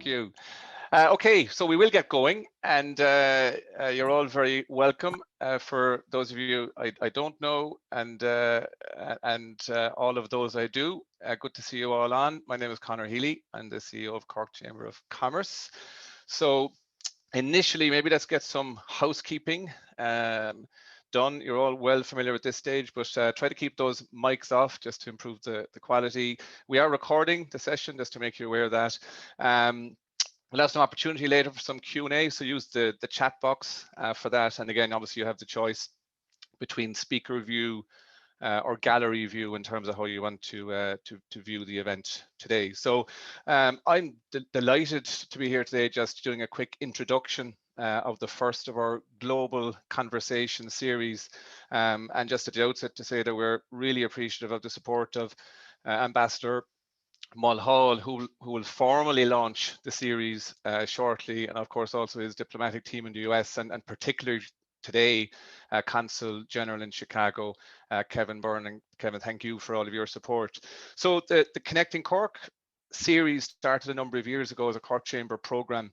Thank you. Okay, so we will get going, and you're all very welcome. For those of you I don't know, and all of those I do, good to see you all on. My name is Conor Healy. I'm the CEO of Cork Chamber of Commerce. So initially, maybe let's get some housekeeping done. You're all well familiar with this stage, but try to keep those mics off just to improve the quality. We are recording the session, just to make you aware of that. We'll have some opportunity later for some Q&A, so use the chat box for that. And again, obviously you have the choice between speaker view or gallery view in terms of how you want to view the event today. So I'm delighted to be here today, just doing a quick introduction of the first of our global conversation series, and just at the outset to say that we're really appreciative of the support of Ambassador Mulhall, who will formally launch the series shortly, and of course also his diplomatic team in the US, and particularly today, Consul General in Chicago, Kevin Byrne. And Kevin, thank you for all of your support. So the Connecting Cork series started a number of years ago as a Cork Chamber program,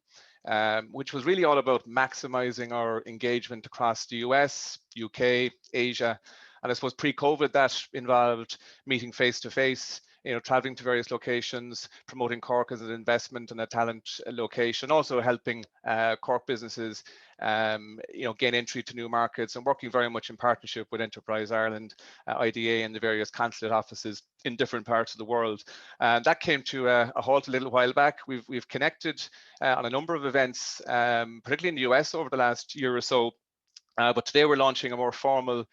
which was really all about maximizing our engagement across the US, UK, Asia. And I suppose pre-COVID that involved meeting face-to-face, traveling to various locations, promoting Cork as an investment and a talent location, also helping Cork businesses, gain entry to new markets, and working very much in partnership with Enterprise Ireland, IDA, and the various consulate offices in different parts of the world. That came to a halt a little while back. We've connected on a number of events, particularly in the US over the last year or so. But today we're launching a more formal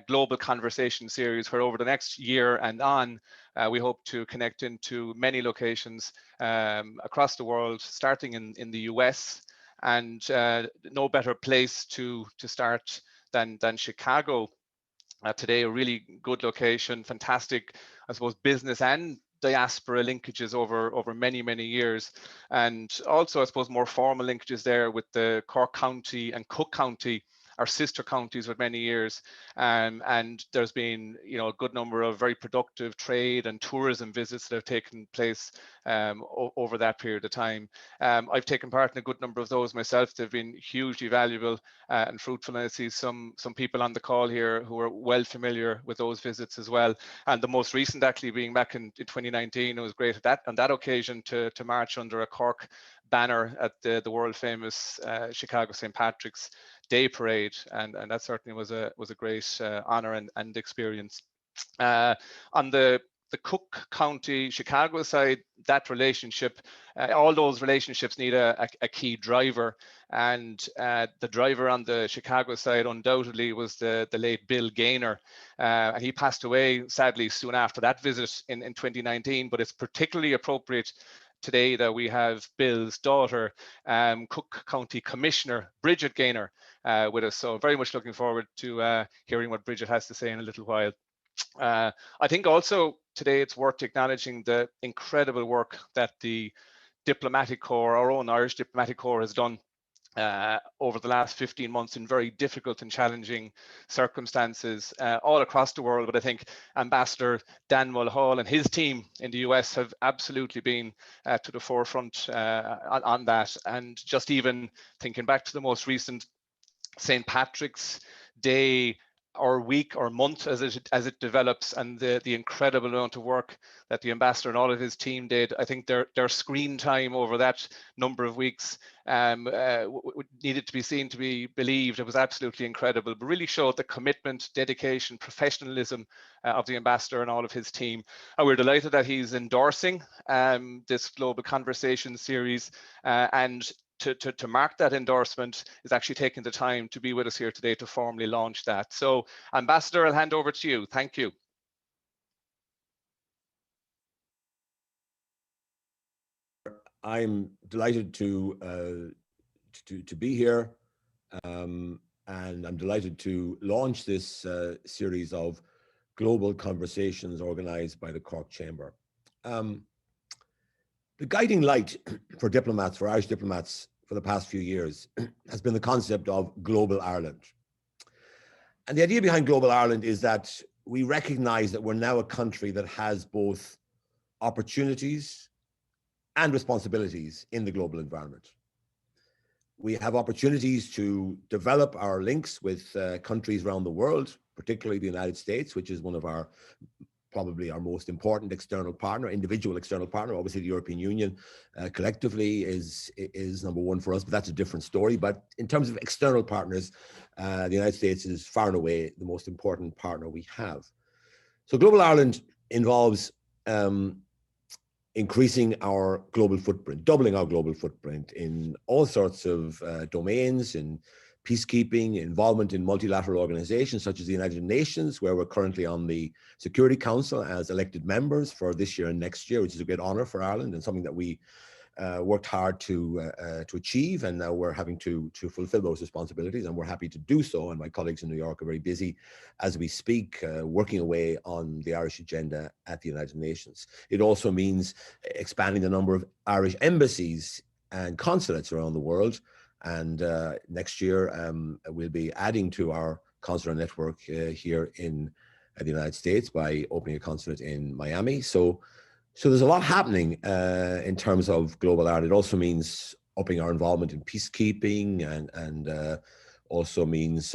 global conversation series where over the next year and on, we hope to connect into many locations across the world, starting in the US. And no better place to start than Chicago. Today, a really good location, fantastic, I suppose, business and diaspora linkages over many years, and also I suppose more formal linkages there with the Cork County and Cook County, our sister counties, with many years, and there's been a good number of very productive trade and tourism visits that have taken place over that period of time. I've taken part in a good number of those myself. They've been hugely valuable and fruitful, and I see some people on the call here who are well familiar with those visits as well. And the most recent actually being back in 2019, it was great on that occasion to march under a Cork banner at the world famous Chicago St. Patrick's Day Parade, and that certainly was a great honor and experience. On the Cook County Chicago side, that relationship, all those relationships need a key driver, and the driver on the Chicago side undoubtedly was the late Bill Gaynor, and he passed away sadly soon after that visit in 2019. But it's particularly appropriate today that we have Bill's daughter, Cook County Commissioner Bridget Gaynor, with us. So very much looking forward to hearing what Bridget has to say in a little while. I think also today it's worth acknowledging the incredible work that the diplomatic corps, our own Irish diplomatic corps, has done over the last 15 months in very difficult and challenging circumstances all across the world. But I think Ambassador Dan Mulhall and his team in the US have absolutely been to the forefront on that. And just even thinking back to the most recent St. Patrick's Day or week or month as it develops, and the incredible amount of work that the ambassador and all of his team did. I think their screen time over that number of weeks needed to be seen to be believed. It was absolutely incredible, but really showed the commitment, dedication, professionalism of the ambassador and all of his team. And we're delighted that he's endorsing this Global Conversation series, and to mark that endorsement is actually taking the time to be with us here today to formally launch that. So Ambassador, I'll hand over to you. Thank you. I'm delighted to be here, and I'm delighted to launch this series of global conversations organized by the Cork Chamber. The guiding light for diplomats, for Irish diplomats, for the past few years has been the concept of Global Ireland. And the idea behind Global Ireland is that we recognize that we're now a country that has both opportunities and responsibilities in the global environment. We have opportunities to develop our links with countries around the world, particularly the United States, which is one of our probably our most important external partner, individual external partner. Obviously, the European Union collectively is number one for us, but that's a different story. But in terms of external partners, the United States is far and away the most important partner we have. So Global Ireland involves increasing our global footprint, doubling our global footprint in all sorts of domains, in peacekeeping, involvement in multilateral organizations such as the United Nations, where we're currently on the Security Council as elected members for this year and next year, which is a great honor for Ireland and something that we worked hard to achieve, and now we're having to fulfill those responsibilities, and we're happy to do so. And my colleagues in New York are very busy as we speak, working away on the Irish agenda at the United Nations. It also means expanding the number of Irish embassies and consulates around the world. And next year, we'll be adding to our consular network here in the United States by opening a consulate in Miami. So there's a lot happening in terms of Global Ireland. It also means upping our involvement in peacekeeping and also means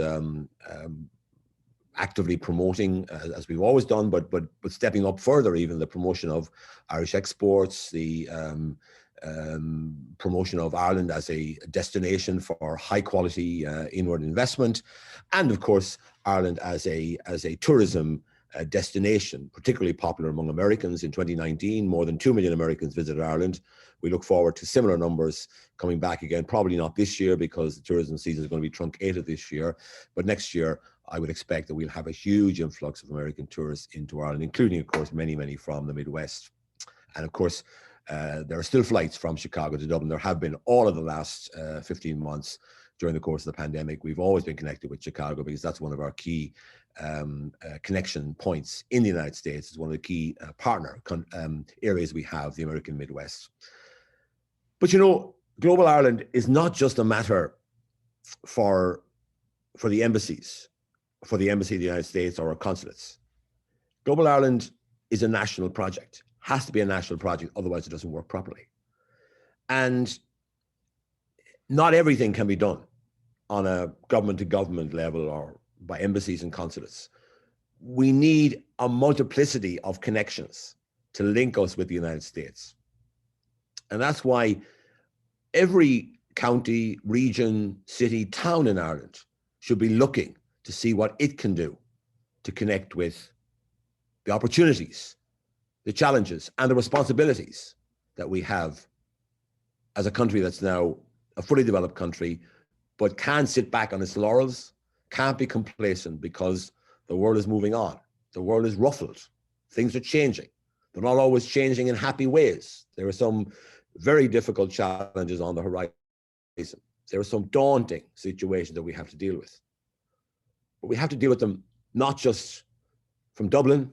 actively promoting, as we've always done, but stepping up further, even the promotion of Irish exports, the promotion of Ireland as a destination for high quality inward investment, and of course Ireland as a tourism destination, particularly popular among Americans. In 2019, more than 2 million Americans visited Ireland. We look forward to similar numbers coming back again, probably not this year because the tourism season is going to be truncated this year, but next year I would expect that we'll have a huge influx of American tourists into Ireland, including of course many from the Midwest. And of course there are still flights from Chicago to Dublin. There have been all of the last 15 months during the course of the pandemic. We've always been connected with Chicago because that's one of our key connection points in the United States. It's one of the key partner areas we have, the American Midwest. But you know, Global Ireland is not just a matter for the embassies, for the embassy of the United States or our consulates. Global Ireland is a national project, has to be a national project, otherwise it doesn't work properly. And not everything can be done on a government to government level or by embassies and consulates. We need a multiplicity of connections to link us with the United States. And that's why every county, region, city, town in Ireland should be looking to see what it can do to connect with the opportunities, the challenges, and the responsibilities that we have as a country that's now a fully developed country, but can't sit back on its laurels, can't be complacent because the world is moving on. The world is ruffled. Things are changing. They're not always changing in happy ways. There are some very difficult challenges on the horizon. There are some daunting situations that we have to deal with. But we have to deal with them not just from Dublin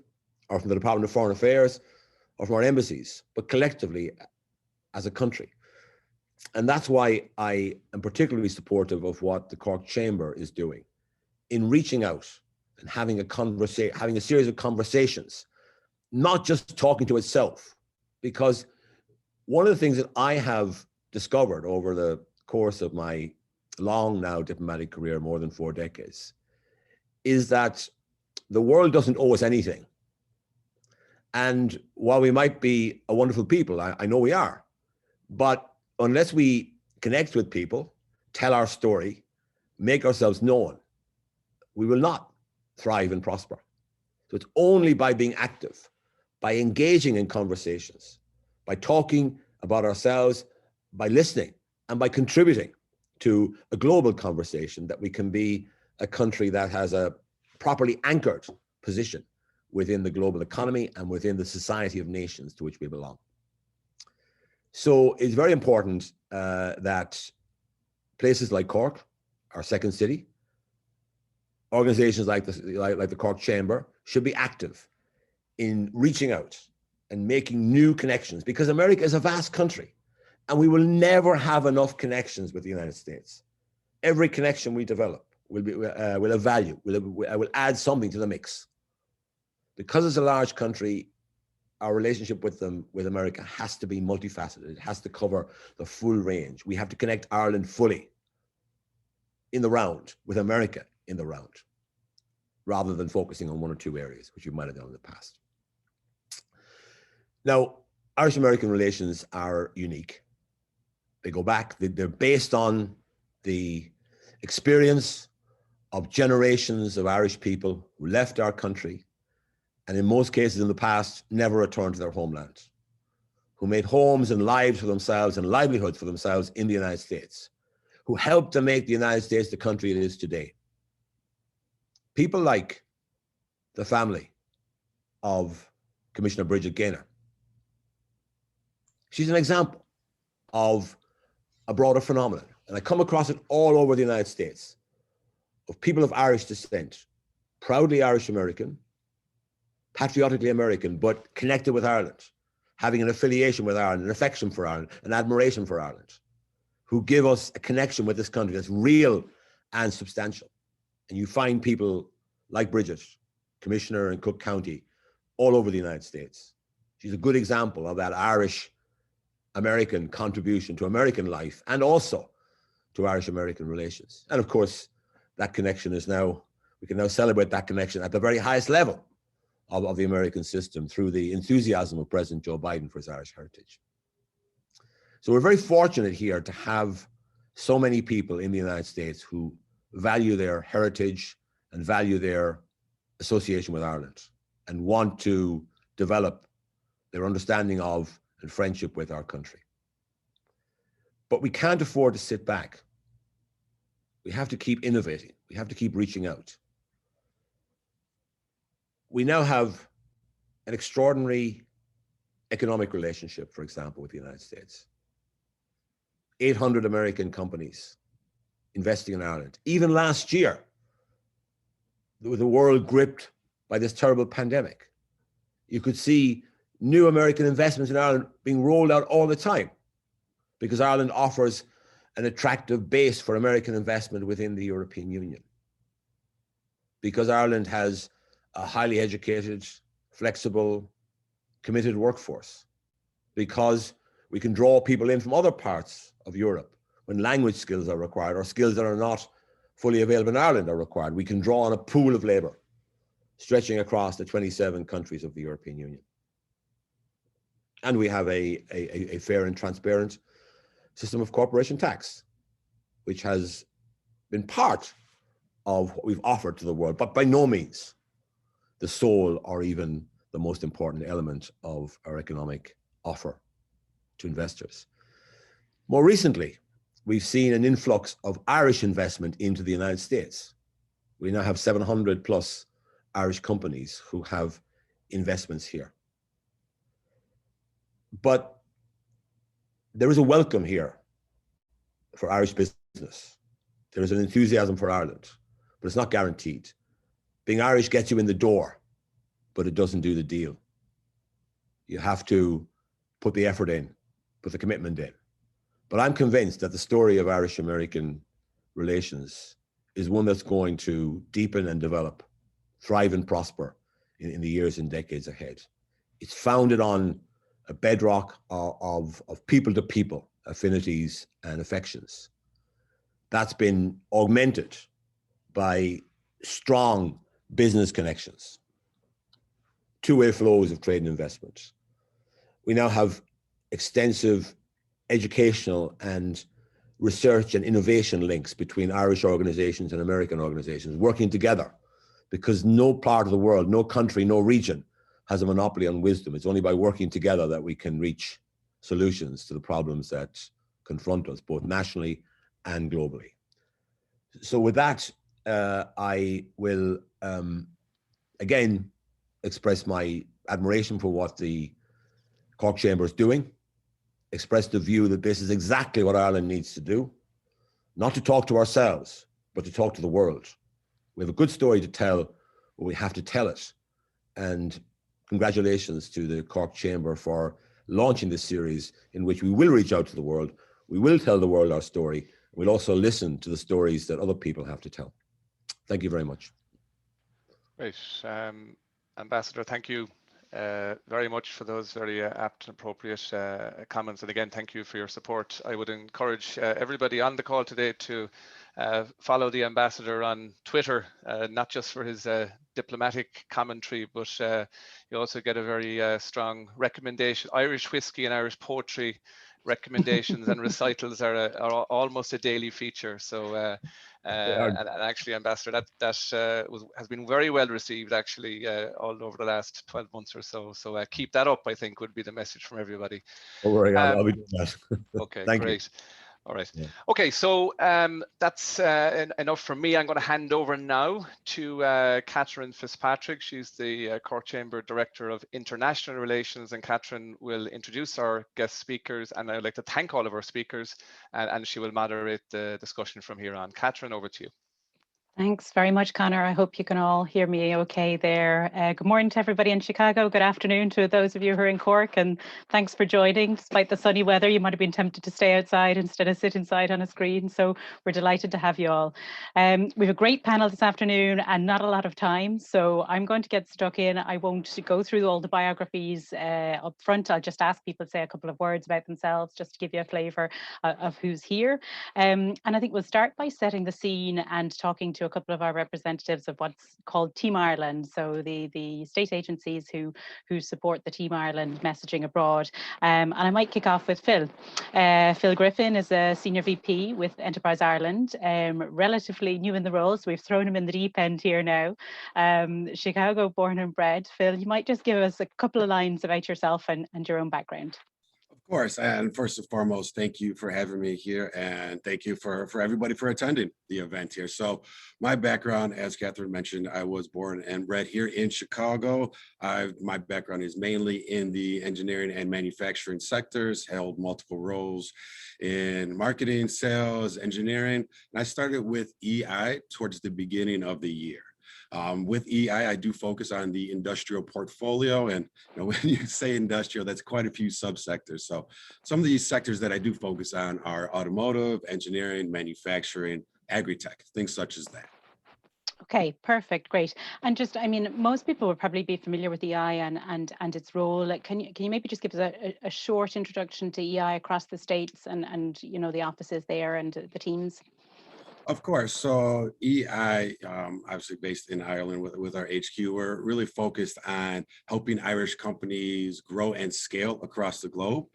or from the Department of Foreign Affairs or from our embassies, but collectively as a country. And that's why I am particularly supportive of what the Cork Chamber is doing in reaching out and having a series of conversations, not just talking to itself. Because one of the things that I have discovered over the course of my long now diplomatic career, more than 4 decades, is that the world doesn't owe us anything. And while we might be a wonderful people, I know we are, but unless we connect with people, tell our story, make ourselves known, we will not thrive and prosper. So it's only by being active, by engaging in conversations, by talking about ourselves, by listening, and by contributing to a global conversation that we can be a country that has a properly anchored position within the global economy and within the society of nations to which we belong. So it's very important that places like Cork, our second city, organizations like the Cork Chamber should be active in reaching out and making new connections, because America is a vast country and we will never have enough connections with the United States. Every connection we develop will have value, will add something to the mix. Because it's a large country, our relationship with them, with America, has to be multifaceted. It has to cover the full range. We have to connect Ireland fully in the round with America in the round, rather than focusing on one or two areas, which we might have done in the past. Now, Irish-American relations are unique. They go back, they're based on the experience of generations of Irish people who left our country, and in most cases in the past, never returned to their homeland, who made homes and lives for themselves and livelihoods for themselves in the United States, who helped to make the United States the country it is today. People like the family of Commissioner Bridget Gaynor. She's an example of a broader phenomenon, and I come across it all over the United States, of people of Irish descent, proudly Irish-American, patriotically American, but connected with Ireland, having an affiliation with Ireland, an affection for Ireland, an admiration for Ireland, who give us a connection with this country that's real and substantial. And you find people like Bridget, Commissioner in Cook County, all over the United States. She's a good example of that Irish-American contribution to American life and also to Irish-American relations. And of course, that connection is now, we can now celebrate that connection at the very highest level of the American system through the enthusiasm of President Joe Biden for his Irish heritage. So we're very fortunate here to have so many people in the United States who value their heritage and value their association with Ireland and want to develop their understanding of and friendship with our country. But we can't afford to sit back. We have to keep innovating. We have to keep reaching out. We now have an extraordinary economic relationship, for example, with the United States. 800 American companies investing in Ireland. Even last year, with the world gripped by this terrible pandemic, you could see new American investments in Ireland being rolled out all the time because Ireland offers an attractive base for American investment within the European Union. Because Ireland has a highly educated, flexible, committed workforce. Because we can draw people in from other parts of Europe when language skills are required or skills that are not fully available in Ireland are required. We can draw on a pool of labor stretching across the 27 countries of the European Union. And we have a fair and transparent system of corporation tax, which has been part of what we've offered to the world, but by no means the sole or even the most important element of our economic offer to investors. More recently, we've seen an influx of Irish investment into the United States. We now have 700 plus Irish companies who have investments here. But there is a welcome here for Irish business. There is an enthusiasm for Ireland, but it's not guaranteed. Being Irish gets you in the door, but it doesn't do the deal. You have to put the effort in, put the commitment in. But I'm convinced that the story of Irish-American relations is one that's going to deepen and develop, thrive and prosper in the years and decades ahead. It's founded on a bedrock of people-to-people affinities and affections. That's been augmented by strong business connections, two-way flows of trade and investment. We now have extensive educational and research and innovation links between Irish organizations and American organizations working together, because no part of the world, no country, no region has a monopoly on wisdom. It's only by working together that we can reach solutions to the problems that confront us, both nationally and globally. So with that, I will again express my admiration for what the Cork Chamber is doing, express the view that this is exactly what Ireland needs to do, not to talk to ourselves, but to talk to the world. We have a good story to tell, but we have to tell it. And congratulations to the Cork Chamber for launching this series in which we will reach out to the world. We will tell the world our story. We'll also listen to the stories that other people have to tell. Thank you very much. Great. Ambassador, thank you very much for those very apt and appropriate comments. And again, thank you for your support. I would encourage everybody on the call today to follow the ambassador on Twitter, not just for his diplomatic commentary, but you also get a very strong recommendation. Irish whiskey and Irish poetry recommendations and recitals are almost a daily feature. So and actually, Ambassador, that has been very well received actually all over the last 12 months or so. So keep that up, I think, would be the message from everybody. Don't worry, I'll be doing that. Okay, Thank great. you. All right. Yeah. Okay, so that's enough from me. I'm going to hand over now to Catherine Fitzpatrick. She's the Cork Chamber Director of International Relations, and Catherine will introduce our guest speakers. And I'd like to thank all of our speakers, and she will moderate the discussion from here on. Catherine, over to you. Thanks very much, Conor. I hope you can all hear me okay there. Good morning to everybody in Chicago. Good afternoon to those of you who are in Cork, and thanks for joining. Despite the sunny weather, you might have been tempted to stay outside instead of sit inside on a screen, so we're delighted to have you all. We have a great panel this afternoon and not a lot of time, so I'm going to get stuck in. I won't go through all the biographies up front. I'll just ask people to say a couple of words about themselves, just to give you a flavour of who's here. And I think we'll start by setting the scene and talking to a couple of our representatives of what's called Team Ireland, so the state agencies who support the Team Ireland messaging abroad. And I might kick off with Phil. Phil Griffin is a Senior VP with Enterprise Ireland, relatively new in the role, so we've thrown him in the deep end here now. Chicago born and bred. Phil, you might just give us a couple of lines about yourself and your own background. Of course, and first and foremost, thank you for having me here, and thank you for everybody for attending the event here. So my background, as Catherine mentioned, I was born and bred here in Chicago. My background is mainly in the engineering and manufacturing sectors, held multiple roles in marketing, sales, engineering, and I started with EI towards the beginning of the year. With EI, I do focus on the industrial portfolio. And when you say industrial, that's quite a few subsectors. So some of these sectors that I do focus on are automotive, engineering, manufacturing, agri-tech, things such as that. Okay, perfect, great. And just, I mean, most people would probably be familiar with EI and its role. Can you maybe just give us a short introduction to EI across the states and the offices there and the teams? Of course. So EI, obviously based in Ireland with our HQ, we're really focused on helping Irish companies grow and scale across the globe.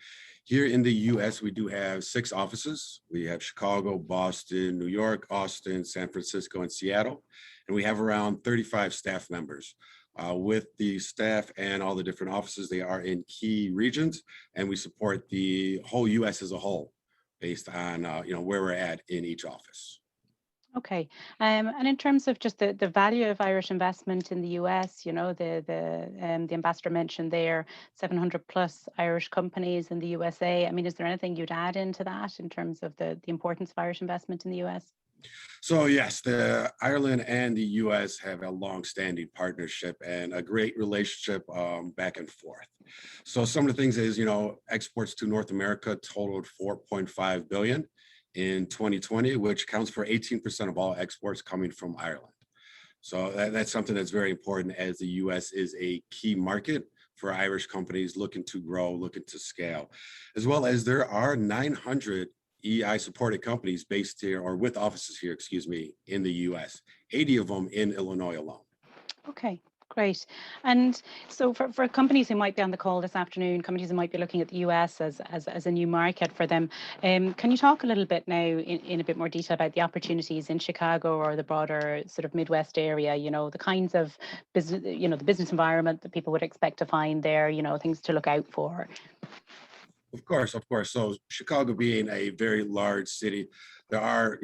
Here in the US, we do have 6 offices. We have Chicago, Boston, New York, Austin, San Francisco, and Seattle. And we have around 35 staff members. With the staff and all the different offices, they are in key regions, and we support the whole US as a whole based on where we're at in each office. Okay, and in terms of just the value of Irish investment in the US, the ambassador mentioned there 700 plus Irish companies in the USA. I mean, is there anything you'd add into that in terms of the importance of Irish investment in the US? So yes, the Ireland and the US have a long-standing partnership and a great relationship back and forth. So some of the things is, exports to North America totaled 4.5 billion. In 2020, which accounts for 18% of all exports coming from Ireland. So that's something that's very important, as the US is a key market for Irish companies looking to grow, looking to scale, as well as there are 900 EI supported companies based here, or with offices here, in the US, 80 of them in Illinois alone. Okay. Great. And so for companies who might be on the call this afternoon, companies who might be looking at the US as a new market for them, can you talk a little bit now in a bit more detail about the opportunities in Chicago or the broader sort of Midwest area, the kinds of business, the business environment that people would expect to find there, things to look out for? Of course. So Chicago being a very large city, there are,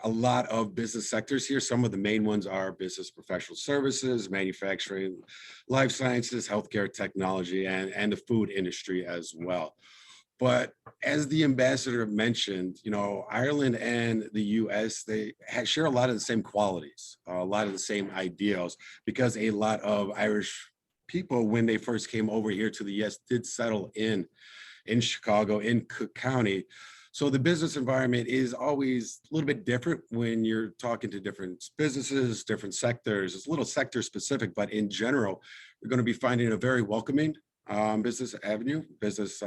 a lot of business sectors here. Some of the main ones are business professional services, manufacturing, life sciences, healthcare, technology, and the food industry as well. But as the ambassador mentioned, Ireland and the US, they share a lot of the same qualities, a lot of the same ideals, because a lot of Irish people, when they first came over here to the US, did settle in Chicago, in Cook County. So the business environment is always a little bit different when you're talking to different businesses, different sectors. It's a little sector specific, but in general, you're going to be finding a very welcoming business avenue, business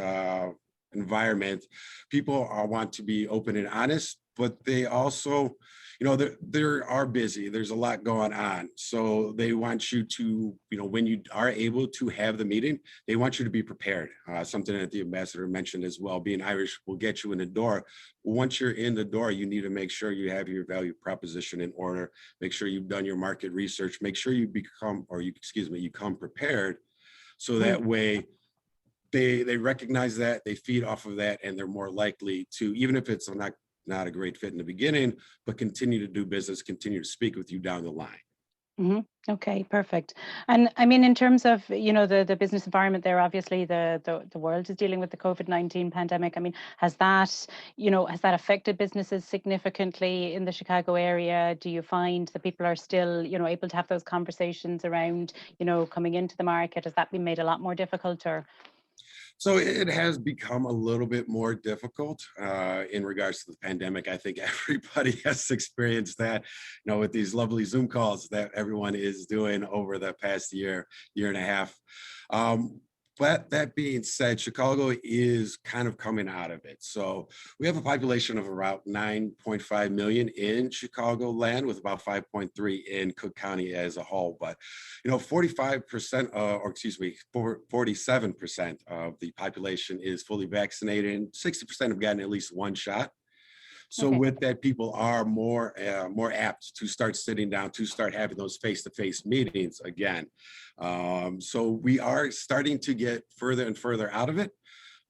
environment. People want to be open and honest, but they also, they are busy. There's a lot going on. So they want you to, when you are able to have the meeting, they want you to be prepared. Something that the ambassador mentioned as well, being Irish will get you in the door. Once you're in the door, you need to make sure you have your value proposition in order, make sure you've done your market research, make sure you you come prepared. So that way they recognize that, they feed off of that, and they're more likely to, even if it's not a great fit in the beginning, but continue to do business, continue to speak with you down the line. Okay, perfect. And I mean, in terms of, the business environment there, obviously the world is dealing with the COVID-19 pandemic. I mean, has that affected businesses significantly in the Chicago area? Do you find that people are still, able to have those conversations around, coming into the market? Has that been made a lot more difficult, or? So it has become a little bit more difficult in regards to the pandemic. I think everybody has experienced that, with these lovely Zoom calls that everyone is doing over the past year and a half. But that being said, Chicago is kind of coming out of it. So we have a population of about 9.5 million in Chicago land, with about 5.3 in Cook County as a whole. But, 47% of the population is fully vaccinated, and 60% have gotten at least one shot. So with that, people are more apt to start sitting down, to start having those face-to-face meetings again. So we are starting to get further and further out of it.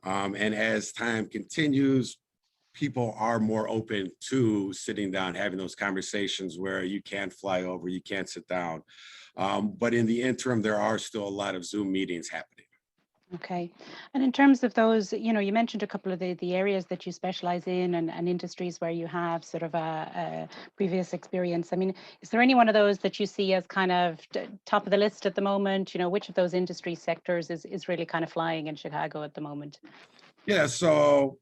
And as time continues, people are more open to sitting down, having those conversations where you can't fly over, you can't sit down. But in the interim, there are still a lot of Zoom meetings happening. Okay. And in terms of those, you mentioned a couple of the areas that you specialize in, and industries where you have sort of a previous experience. I mean, is there any one of those that you see as kind of top of the list at the moment? Which of those industry sectors is really kind of flying in Chicago at the moment? Yeah, so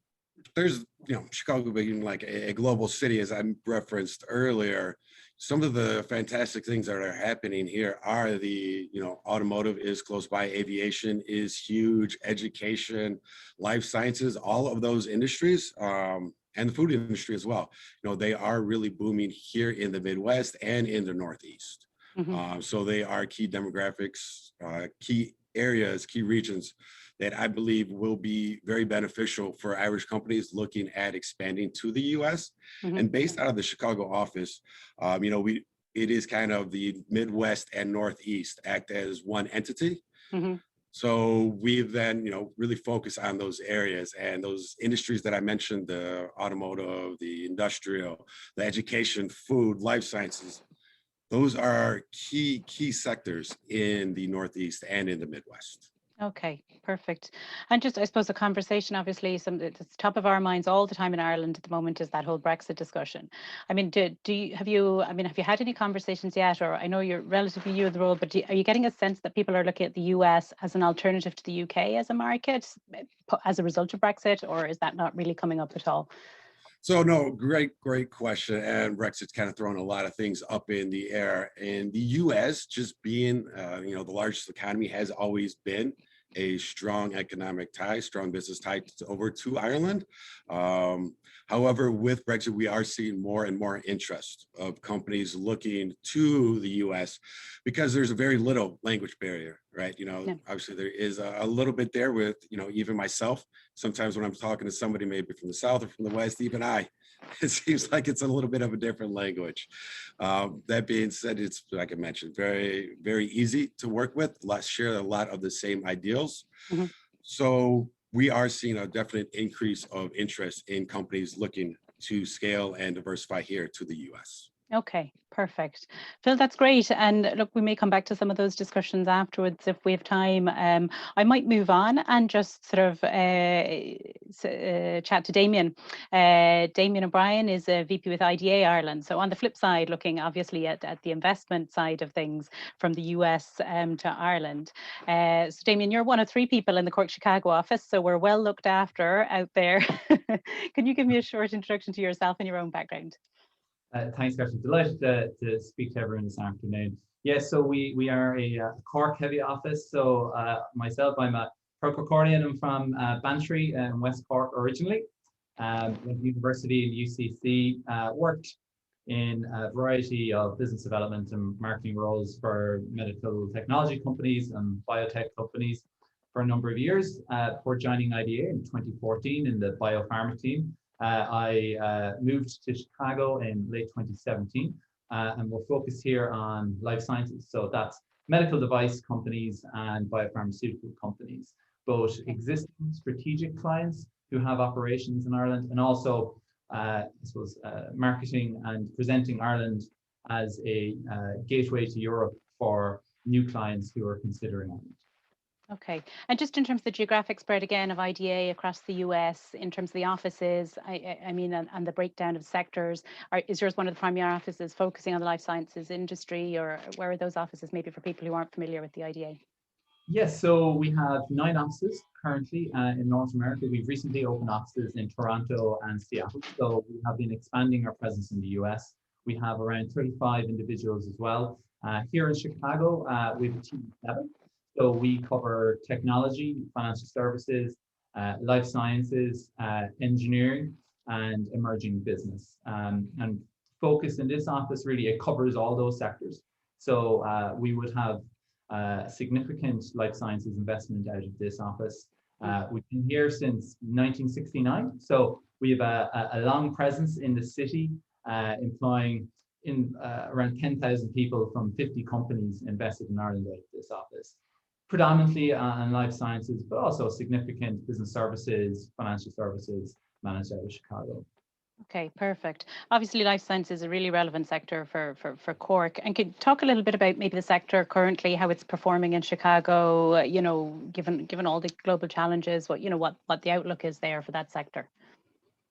there's, Chicago being like a global city, as I referenced earlier. Some of the fantastic things that are happening here are the, automotive is close by, aviation is huge, education, life sciences, all of those industries, and the food industry as well. They are really booming here in the Midwest and in the Northeast. So they are key demographics, key areas, key regions that I believe will be very beneficial for Irish companies looking at expanding to the U.S. And based out of the Chicago office, it is kind of the Midwest and Northeast act as one entity. So we've then, really focused on those areas and those industries that I mentioned: the automotive, the industrial, the education, food, life sciences. Those are key sectors in the Northeast and in the Midwest. Okay, perfect. And just, I suppose, a conversation, obviously, something that's top of our minds all the time in Ireland at the moment is that whole Brexit discussion. I mean, have you had any conversations yet? Or I know you're relatively new in the role, but are you getting a sense that people are looking at the US as an alternative to the UK as a market as a result of Brexit, or is that not really coming up at all? So no, great question. And Brexit's kind of thrown a lot of things up in the air. And the U.S., just being, the largest economy, has always been a strong economic tie, strong business tie over to Ireland. However, with Brexit, we are seeing more and more interest of companies looking to the U.S. because there's a very little language barrier, right? Obviously there is a little bit there with, even myself. Sometimes when I'm talking to somebody maybe from the South or from the West, even it seems like it's a little bit of a different language. That being said, it's, like I mentioned, very, very easy to work with. Share a lot of the same ideals. So we are seeing a definite increase of interest in companies looking to scale and diversify here to the U.S. Okay, perfect. Phil, that's great. And look, we may come back to some of those discussions afterwards if we have time. I might move on and just sort of chat to Damien. Damien O'Brien is a VP with IDA Ireland. So on the flip side, looking obviously at the investment side of things from the US to Ireland. So Damien, you're one of 3 people in the Cork Chicago office, so we're well looked after out there. Can you give me a short introduction to yourself and your own background? Thanks, Catherine. Delighted to speak to everyone this afternoon. Yes, so we are a Cork heavy office. So myself, I'm a Corkorean. I'm from Bantry in West Cork originally. Went to university in UCC, worked in a variety of business development and marketing roles for medical technology companies and biotech companies for a number of years before joining IDA in 2014 in the biopharma team. I moved to Chicago in late 2017, and we're focused here on life sciences. So that's medical device companies and biopharmaceutical companies, both existing strategic clients who have operations in Ireland, and also, I suppose, marketing and presenting Ireland as a gateway to Europe for new clients who are considering Ireland. Okay, and just in terms of the geographic spread again of IDA across the US, in terms of the offices, I mean, and the breakdown of sectors, is yours one of the primary offices focusing on the life sciences industry, or where are those offices maybe for people who aren't familiar with the IDA? Yes, so we have 9 offices currently in North America. We've recently opened offices in Toronto and Seattle. So we have been expanding our presence in the US. We have around 35 individuals as well. Here in Chicago, we have a team of 7. So we cover technology, financial services, life sciences, engineering, and emerging business. And focus in this office, really, it covers all those sectors. So we would have significant life sciences investment out of this office. We've been here since 1969. So we have a long presence in the city, employing around 10,000 people from 50 companies invested in Ireland out of this office. Predominantly on life sciences, but also significant business services, financial services managed out of Chicago. Okay, perfect. Obviously, life science is a really relevant sector for Cork. And could you talk a little bit about maybe the sector currently, how it's performing in Chicago, you know, given all the global challenges, what the outlook is there for that sector?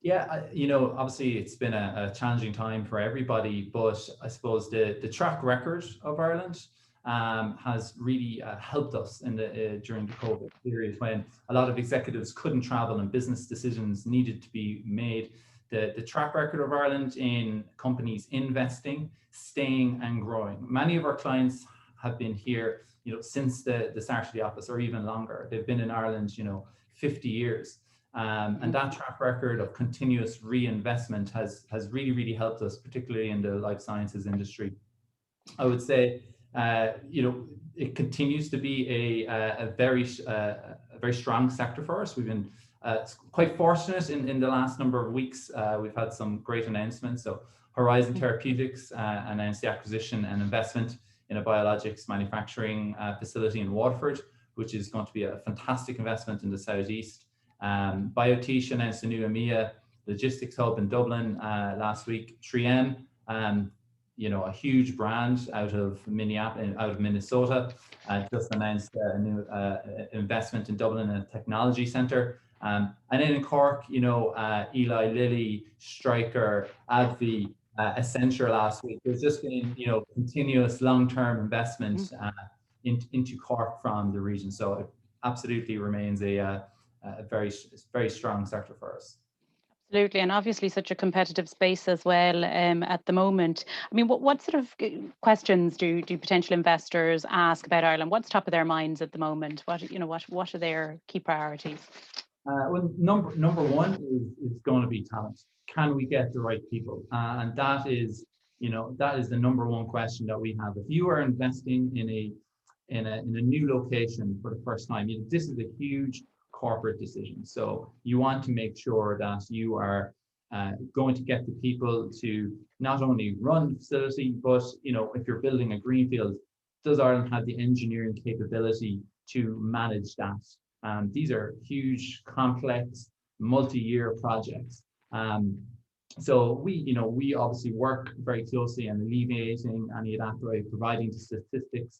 Yeah, you know, obviously it's been a challenging time for everybody, but I suppose the track record of Ireland has really helped us during the COVID period when a lot of executives couldn't travel and business decisions needed to be made. The track record of Ireland in companies investing, staying and growing. Many of our clients have been here, you know, since the start of the office or even longer. They've been in Ireland, you know, 50 years. And that track record of continuous reinvestment has really, really helped us, particularly in the life sciences industry. I would say, you know, it continues to be a very strong sector for us. We've been quite fortunate in the last number of weeks. We've had some great announcements. So Horizon Therapeutics announced the acquisition and investment in a biologics manufacturing facility in Waterford, which is going to be a fantastic investment in the southeast. Biotish announced a new EMEA logistics hub in Dublin last week. 3M, you know, a huge brand out of Minnesota, just announced a new investment in Dublin in a technology centre. And then in Cork, you know, Eli Lilly, Stryker, AbbVie, Accenture last week. There's just been, you know, continuous long-term investment into Cork from the region. So it absolutely remains a very strong sector for us. Absolutely, and obviously such a competitive space as well at the moment. I mean, what sort of questions do potential investors ask about Ireland? What's top of their minds at the moment? What are their key priorities? Well, number one is going to be talent. Can we get the right people? And that is the number one question that we have. If you are investing in a new location for the first time, this is a huge corporate decision. So you want to make sure that you are going to get the people to not only run the facility, but, you know, if you're building a greenfield, does Ireland have the engineering capability to manage that? These are huge, complex, multi-year projects. So we obviously work very closely on alleviating any of that by providing statistics.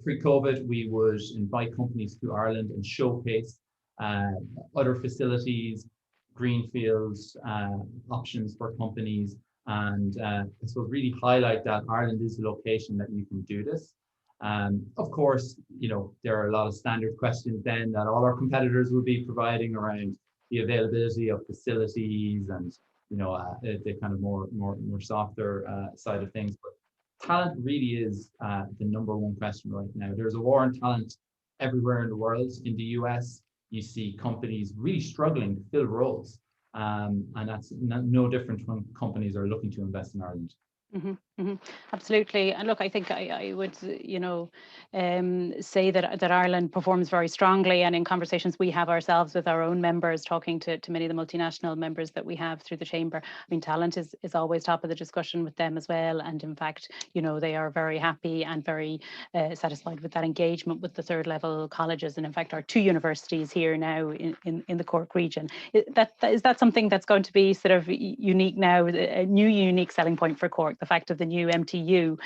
Pre-COVID, we would invite companies to Ireland and showcase other facilities, greenfields, options for companies, and so really highlight that Ireland is the location that you can do this. Of course, there are a lot of standard questions then that all our competitors will be providing around the availability of facilities and the kind of more softer side of things. But talent really is the number one question right now. There's a war on talent everywhere in the world. In the US, you see companies really struggling to fill roles. And that's no different when companies are looking to invest in Ireland. Absolutely. And look, I think I would, say that Ireland performs very strongly. And in conversations we have ourselves with our own members, talking to many of the multinational members that we have through the chamber, I mean, talent is always top of the discussion with them as well. And in fact, they are very happy and very satisfied with that engagement with the third level colleges. And in fact, our 2 universities here now in the Cork region. Is that something that's going to be sort of unique now, a new unique selling point for Cork? The fact of the new MTU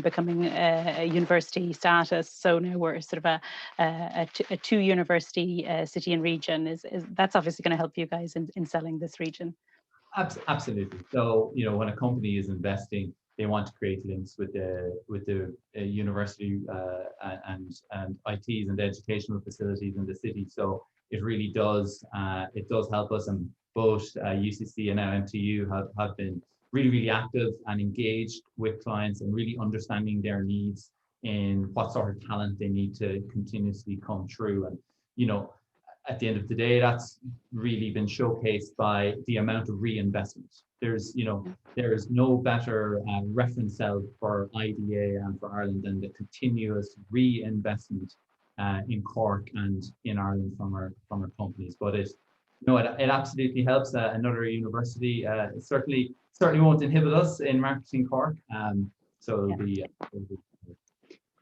becoming a university status. So now we're sort of a 2 university city and region. Is that's obviously going to help you guys in selling this region? Absolutely. So when a company is investing, they want to create links with the university and ITs and educational facilities in the city. So it really does help us, and both UCC and now MTU have been really active and engaged with clients and really understanding their needs in what sort of talent they need to continuously come through. And at the end of the day, that's really been showcased by the amount of reinvestment. There's no better reference cell for IDA and for Ireland than the continuous reinvestment in Cork and in Ireland from our companies. But it absolutely helps. Another university certainly won't inhibit us in marketing Cork. So it'll be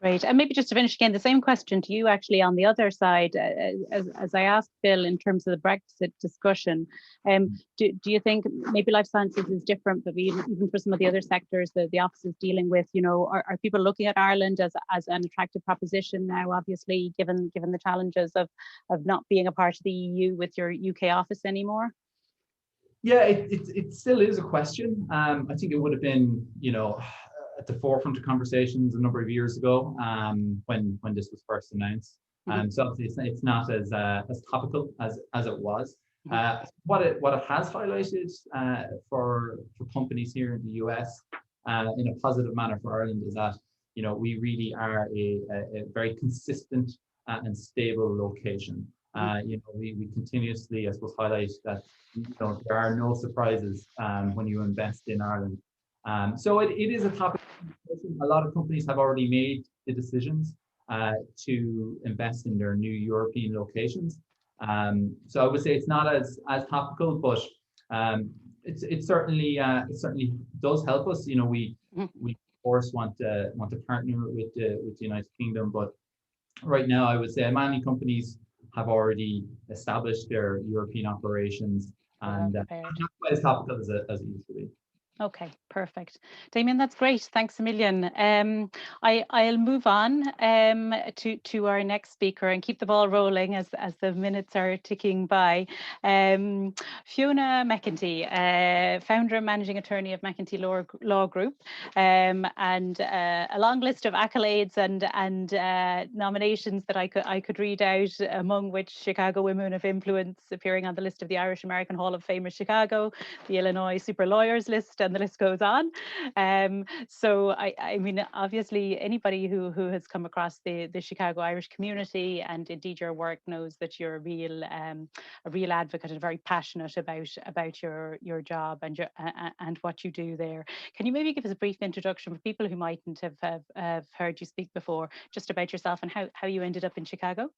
great. And maybe just to finish again, the same question to you actually on the other side, as I asked Bill in terms of the Brexit discussion, do you think maybe life sciences is different, but even for some of the other sectors that the office is dealing with, are people looking at Ireland as an attractive proposition now, obviously, given the challenges of not being a part of the EU with your UK office anymore? Yeah, it still is a question. I think it would have been, at the forefront of conversations a number of years ago when this was first announced. So obviously it's not as topical as it was. What it has highlighted for companies here in the US in a positive manner for Ireland is that we really are a very consistent and stable location. We continuously, I suppose, highlight that there are no surprises when you invest in Ireland. So it is a topic. A lot of companies have already made the decisions to invest in their new European locations. So I would say it's not as topical, but it certainly does help us. We of course want to partner with the United Kingdom, but right now I would say many companies have already established their European operations, and not quite as topical as it used to be. Okay, perfect. Damien, that's great. Thanks a million. I'll move on to our next speaker and keep the ball rolling as the minutes are ticking by. Fiona Mcintyre, founder and managing attorney of McEntee Law Group, and a long list of accolades and nominations that I could read out, among which Chicago Women of Influence, appearing on the list of the Irish American Hall of Fame of Chicago, the Illinois Super Lawyers list, and the list goes on. So I mean, obviously anybody who has come across the Chicago Irish community and indeed your work knows that you're a real advocate and very passionate about your job and what you do there. Can you maybe give us a brief introduction for people who mightn't have heard you speak before, just about yourself and how you ended up in Chicago?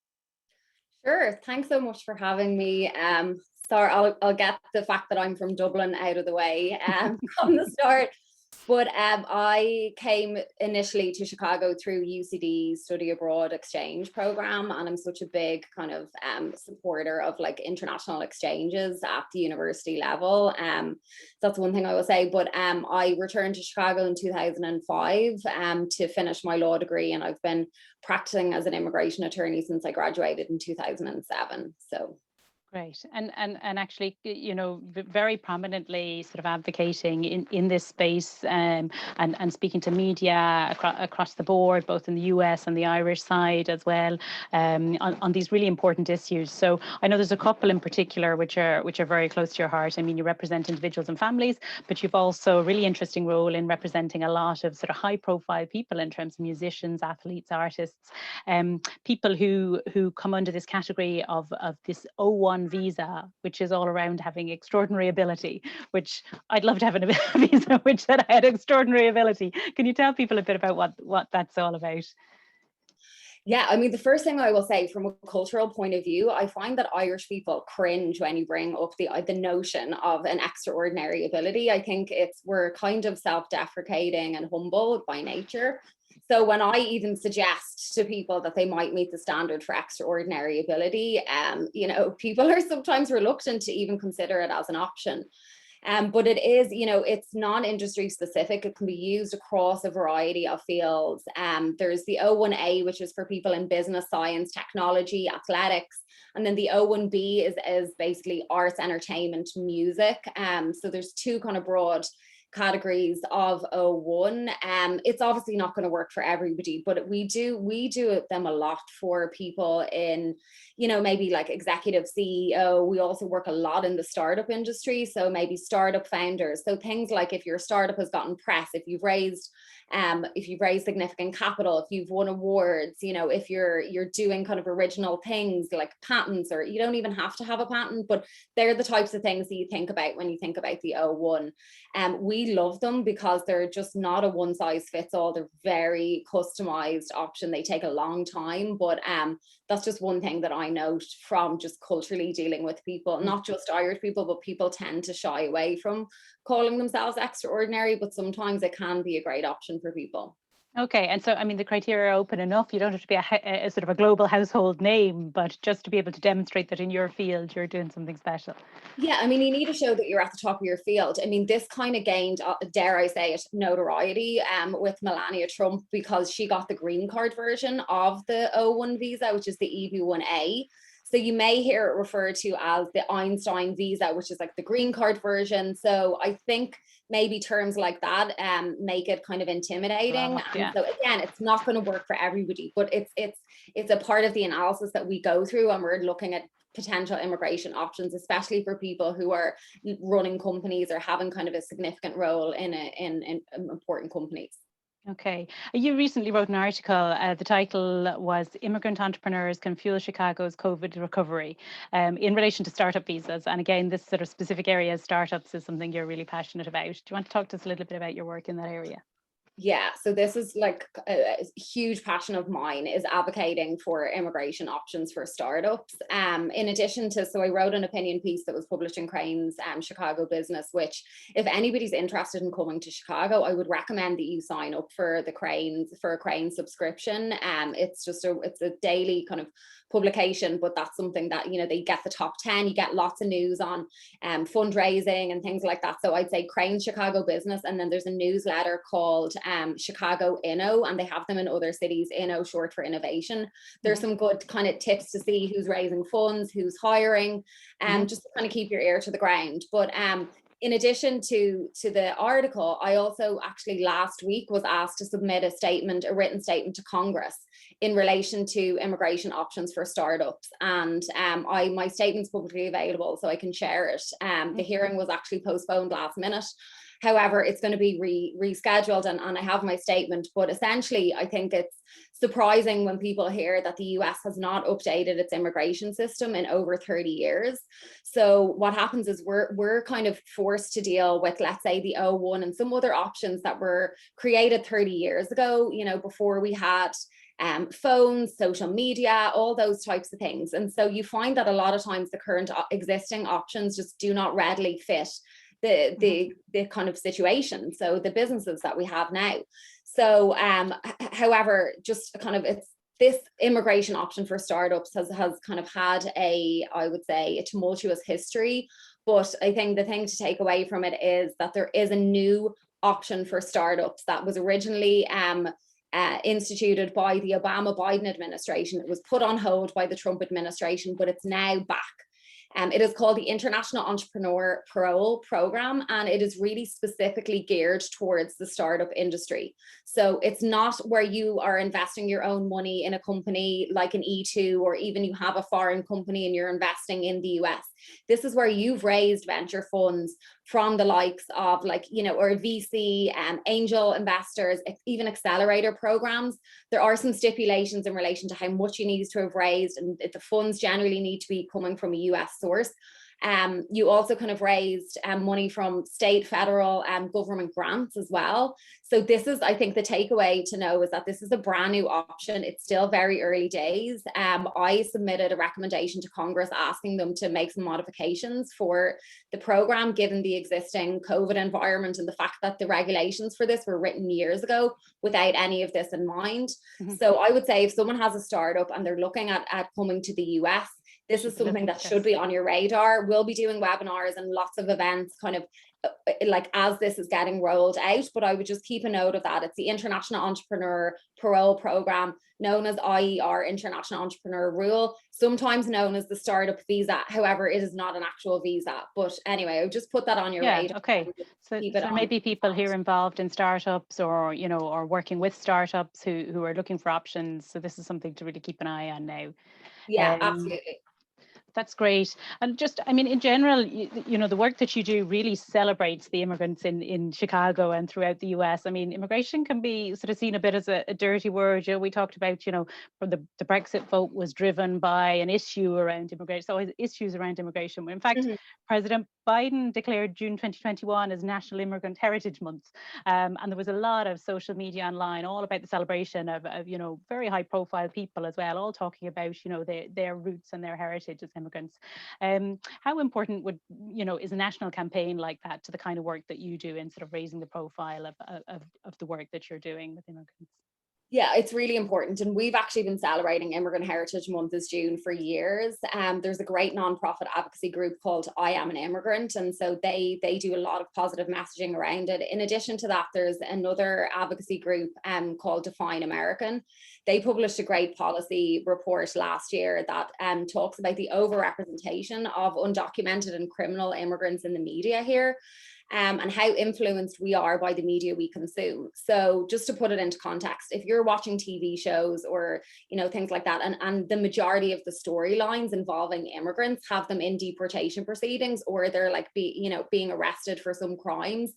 Sure. Thanks so much for having me. Sorry, I'll get the fact that I'm from Dublin out of the way from the start. But I came initially to Chicago through UCD's Study Abroad Exchange program, and I'm such a big kind of supporter of like international exchanges at the university level. That's one thing I will say. But I returned to Chicago in 2005 to finish my law degree, and I've been practicing as an immigration attorney since I graduated in 2007. So. Great. And actually, you know, very prominently sort of advocating in this space and speaking to media across the board, both in the US and the Irish side as well, on these really important issues. So I know there's a couple in particular which are very close to your heart. I mean, you represent individuals and families, but you've also a really interesting role in representing a lot of sort of high profile people in terms of musicians, athletes, artists, people who come under this category of this O1 visa, which is all around having extraordinary ability, which I'd love to have a visa which said I had extraordinary ability. Can you tell people a bit about what that's all about? Yeah, I mean, the first thing I will say from a cultural point of view, I find that Irish people cringe when you bring up the notion of an extraordinary ability. I think we're kind of self-deprecating and humble by nature. So when I even suggest to people that they might meet the standard for extraordinary ability, you know, people are sometimes reluctant to even consider it as an option. But it is, you know, it's non-industry specific. It can be used across a variety of fields. There's the O1A, which is for people in business, science, technology, athletics. And then the O1B is basically arts, entertainment, music. So there's two kind of broad categories of O1. It's obviously not going to work for everybody, but we do them a lot for people in, you know, maybe like executive CEO. We also work a lot in the startup industry, so maybe startup founders. So things like if your startup has gotten press, if you've raised significant capital, if you've won awards, you know, if you're doing kind of original things like patents, or you don't even have to have a patent, but they're the types of things that you think about when you think about the O1. We love them because they're just not a one size fits all. They're very customized option. They take a long time, but that's just one thing that I note from just culturally dealing with people, not just Irish people, but people tend to shy away from calling themselves extraordinary, but sometimes it can be a great option for people. Okay, and so I mean the criteria are open enough. You don't have to be a sort of a global household name, but just to be able to demonstrate that in your field you're doing something special. Yeah, I mean, you need to show that you're at the top of your field. I mean, this kind of gained, dare I say it, notoriety with Melania Trump, because she got the green card version of the O1 visa, which is the EB1A. So you may hear it referred to as the Einstein visa, which is like the green card version. So I think maybe terms like that make it kind of intimidating. Yeah. And so again, it's not going to work for everybody, but it's a part of the analysis that we go through when we're looking at potential immigration options, especially for people who are running companies or having kind of a significant role in important companies. Okay. You recently wrote an article. The title was "Immigrant Entrepreneurs Can Fuel Chicago's COVID Recovery" in relation to startup visas. And again, this sort of specific area of startups is something you're really passionate about. Do you want to talk to us a little bit about your work in that area? Yeah, so this is like a huge passion of mine, is advocating for immigration options for startups. In addition to, so I wrote an opinion piece that was published in Crane's Chicago Business, which if anybody's interested in coming to Chicago, I would recommend that you sign up for a Crane subscription. It's a daily kind of publication, but that's something that, you know, they get the top 10, you get lots of news on fundraising and things like that. So I'd say Crane's Chicago Business, and then there's a newsletter called Chicago Inno, and they have them in other cities. Inno, short for innovation. There's some good kind of tips to see who's raising funds, who's hiring, and just to kind of keep your ear to the ground. But in addition to the article, I also actually last week was asked to submit a written statement to Congress in relation to immigration options for startups. And my statement's publicly available, so I can share it. The hearing was actually postponed last minute. However, it's going to be rescheduled, and I have my statement. But essentially, I think it's surprising when people hear that the US has not updated its immigration system in over 30 years. So what happens is we're kind of forced to deal with, let's say, the O1 and some other options that were created 30 years ago, you know, before we had phones, social media, all those types of things. And so you find that a lot of times the current existing options just do not readily fit the kind of situation. So the businesses that we have now. So, however, just kind of this immigration option for startups has kind of had I would say, a tumultuous history. But I think the thing to take away from it is that there is a new option for startups that was originally instituted by the Obama-Biden administration. It was put on hold by the Trump administration, but it's now back. It is called the International Entrepreneur Parole Program, and it is really specifically geared towards the startup industry. So it's not where you are investing your own money in a company like an E2, or even you have a foreign company and you're investing in the US. This is where you've raised venture funds from the likes of, like, you know, or VC and angel investors, even accelerator programs. There are some stipulations in relation to how much you need to have raised, and the funds generally need to be coming from a US source. You also kind of raised money from state, federal, and government grants as well. So this is, I think, the takeaway to know is that this is a brand new option. It's still very early days. I submitted a recommendation to Congress asking them to make some modifications for the program, given the existing COVID environment and the fact that the regulations for this were written years ago without any of this in mind. So I would say if someone has a startup and they're looking at coming to the US, this is something that should be on your radar. We'll be doing webinars and lots of events kind of like as this is getting rolled out, but I would just keep a note of that. It's the International Entrepreneur Parole Program, known as IER, International Entrepreneur Rule, sometimes known as the Startup Visa. However, it is not an actual visa. But anyway, I would just put that on your radar. Okay. So there may be people here involved in startups, or, you know, or working with startups who are looking for options. So this is something to really keep an eye on now. Yeah, absolutely. That's great. And just, I mean, in general, you know, the work that you do really celebrates the immigrants in Chicago and throughout the US. I mean, immigration can be sort of seen a bit as a dirty word. You know, we talked about, you know, from the Brexit vote was driven by an issue around immigration. So issues around immigration. In fact, President Biden declared June 2021 as National Immigrant Heritage Month. And there was a lot of social media online all about the celebration of you know, very high profile people as well, all talking about, you know, their roots and their heritage as immigrants. How important is a national campaign like that to the kind of work that you do in sort of raising the profile of the work that you're doing with immigrants? Yeah, it's really important. And we've actually been celebrating Immigrant Heritage Month as June for years. There's a great nonprofit advocacy group called I Am an Immigrant. And so they do a lot of positive messaging around it. In addition to that, there's another advocacy group called Define American. They published a great policy report last year that talks about the overrepresentation of undocumented and criminal immigrants in the media here. And how influenced we are by the media we consume. So just to put it into context, if you're watching TV shows or, you know, things like that, and the majority of the storylines involving immigrants have them in deportation proceedings, or they're like being arrested for some crimes,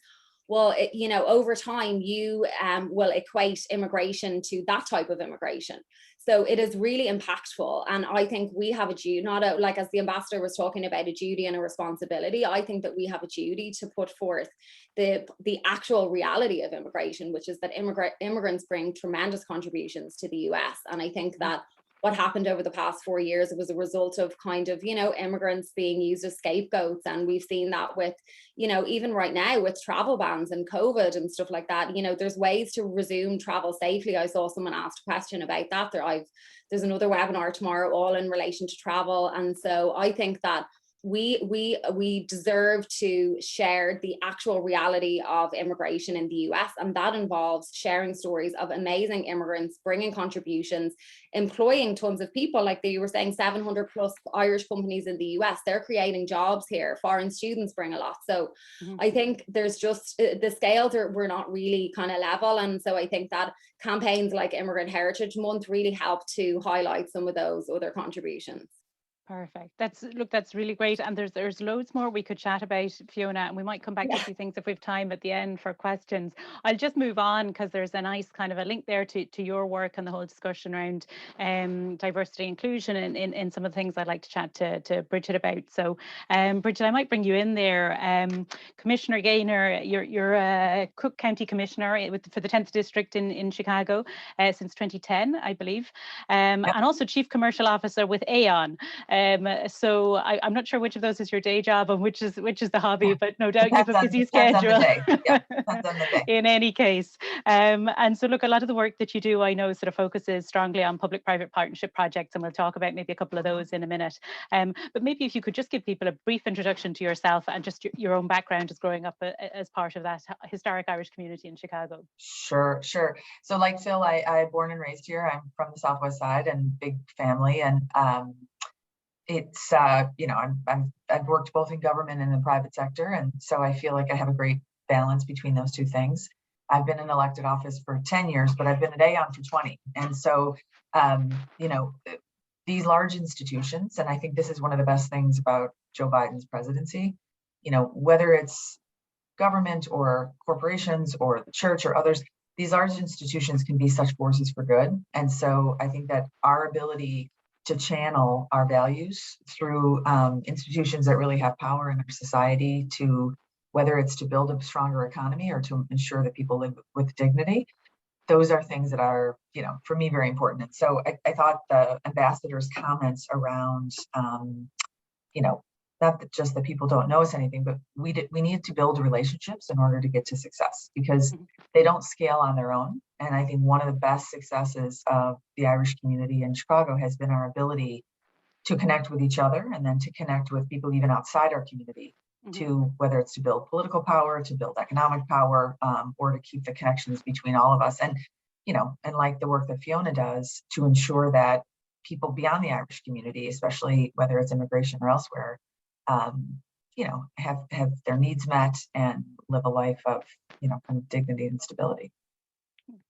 well, you know, over time you will equate immigration to that type of immigration. So it is really impactful. And I think we have a duty, like as the ambassador was talking about, a duty and a responsibility. I think that we have a duty to put forth the actual reality of immigration, which is that immigrants bring tremendous contributions to the US. And I think that what happened over the past 4 years, it was a result of kind of, you know, immigrants being used as scapegoats. And we've seen that with, you know, even right now with travel bans and COVID and stuff like that. You know, there's ways to resume travel safely. I saw someone asked a question about that. There's another webinar tomorrow all in relation to travel. And so I think that we deserve to share the actual reality of immigration in the US, and that involves sharing stories of amazing immigrants bringing contributions, employing tons of people. Like they were saying, 700 plus Irish companies in the US, they're creating jobs here. Foreign students bring a lot. So I think there's just the scales we're not really kind of level, and so I think that campaigns like Immigrant Heritage Month really help to highlight some of those other contributions. Perfect. That's really great. And there's loads more we could chat about, Fiona, and we might come back to a few things if we have time at the end for questions. I'll just move on because there's a nice kind of a link there to your work and the whole discussion around diversity inclusion in some of the things I'd like to chat to Bridget about. So Bridget, I might bring you in there. Commissioner Gaynor, you're a Cook County Commissioner for the 10th District in Chicago since 2010, I believe, and also Chief Commercial Officer with Aon. So I'm not sure which of those is your day job and which is the hobby, but no doubt you have a busy Depends on the schedule. day. Yeah, depends on the day. In any case. And so look, a lot of the work that you do, I know, sort of focuses strongly on public-private partnership projects, and we'll talk about maybe a couple of those in a minute. But maybe if you could just give people a brief introduction to yourself and just your own background as growing up as part of that historic Irish community in Chicago. Sure. So like Phil, I born and raised here. I'm from the Southwest Side and big family. And it's, I've worked both in government and the private sector. And so I feel like I have a great balance between those two things. I've been in elected office for 10 years, but I've been at Aon for 20. And so, these large institutions, and I think this is one of the best things about Joe Biden's presidency, whether it's government or corporations or the church or others, these large institutions can be such forces for good. And so I think that our ability to channel our values through institutions that really have power in our society, to whether it's to build a stronger economy or to ensure that people live with dignity, those are things that are, for me, very important. And so I thought the ambassador's comments around, not that just that people don't know us anything, but we need to build relationships in order to get to success, because they don't scale on their own. And I think one of the best successes of the Irish community in Chicago has been our ability to connect with each other, and then to connect with people even outside our community, to whether it's to build political power, to build economic power, or to keep the connections between all of us. And, and like the work that Fiona does to ensure that people beyond the Irish community, especially whether it's immigration or elsewhere, have their needs met and live a life of, kind of dignity and stability.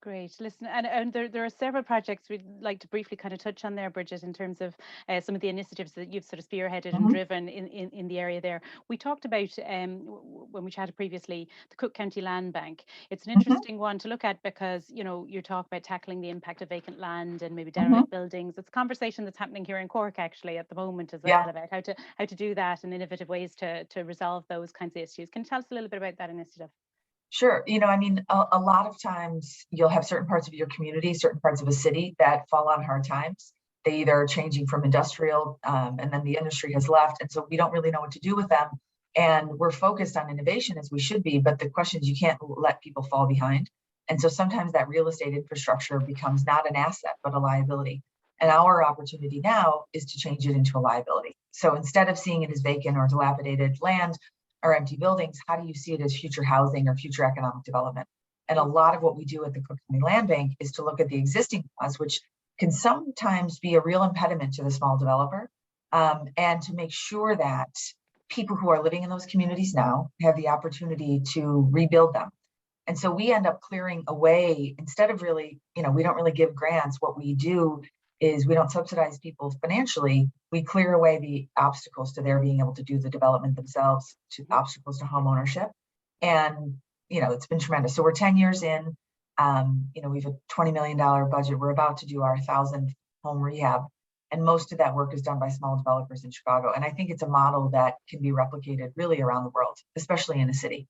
Great. Listen, and there are several projects we'd like to briefly kind of touch on there, Bridget, in terms of some of the initiatives that you've sort of spearheaded and driven in the area there. We talked about, when we chatted previously, the Cook County Land Bank. It's an interesting one to look at because, you talk about tackling the impact of vacant land and maybe derelict buildings. It's a conversation that's happening here in Cork actually at the moment as well, about how to do that and innovative ways to resolve those kinds of issues. Can you tell us a little bit about that initiative? Sure. A lot of times you'll have certain parts of your community, certain parts of a city that fall on hard times. They either are changing from industrial and then the industry has left. And so we don't really know what to do with them. And we're focused on innovation as we should be, but the question is you can't let people fall behind. And so sometimes that real estate infrastructure becomes not an asset, but a liability. And our opportunity now is to change it into a liability. So instead of seeing it as vacant or dilapidated land, or empty buildings, how do you see it as future housing or future economic development? And a lot of what we do at the Cook County Land Bank is to look at the existing laws, which can sometimes be a real impediment to the small developer, and to make sure that people who are living in those communities now have the opportunity to rebuild them. And so we end up clearing away, instead of really, we don't really give grants. What we do is we don't subsidize people financially. We clear away the obstacles to their being able to do the development themselves, to obstacles to home ownership. And, it's been tremendous. So we're 10 years in, we have a $20 million budget. We're about to do our 1,000th home rehab. And most of that work is done by small developers in Chicago. And I think it's a model that can be replicated really around the world, especially in a city.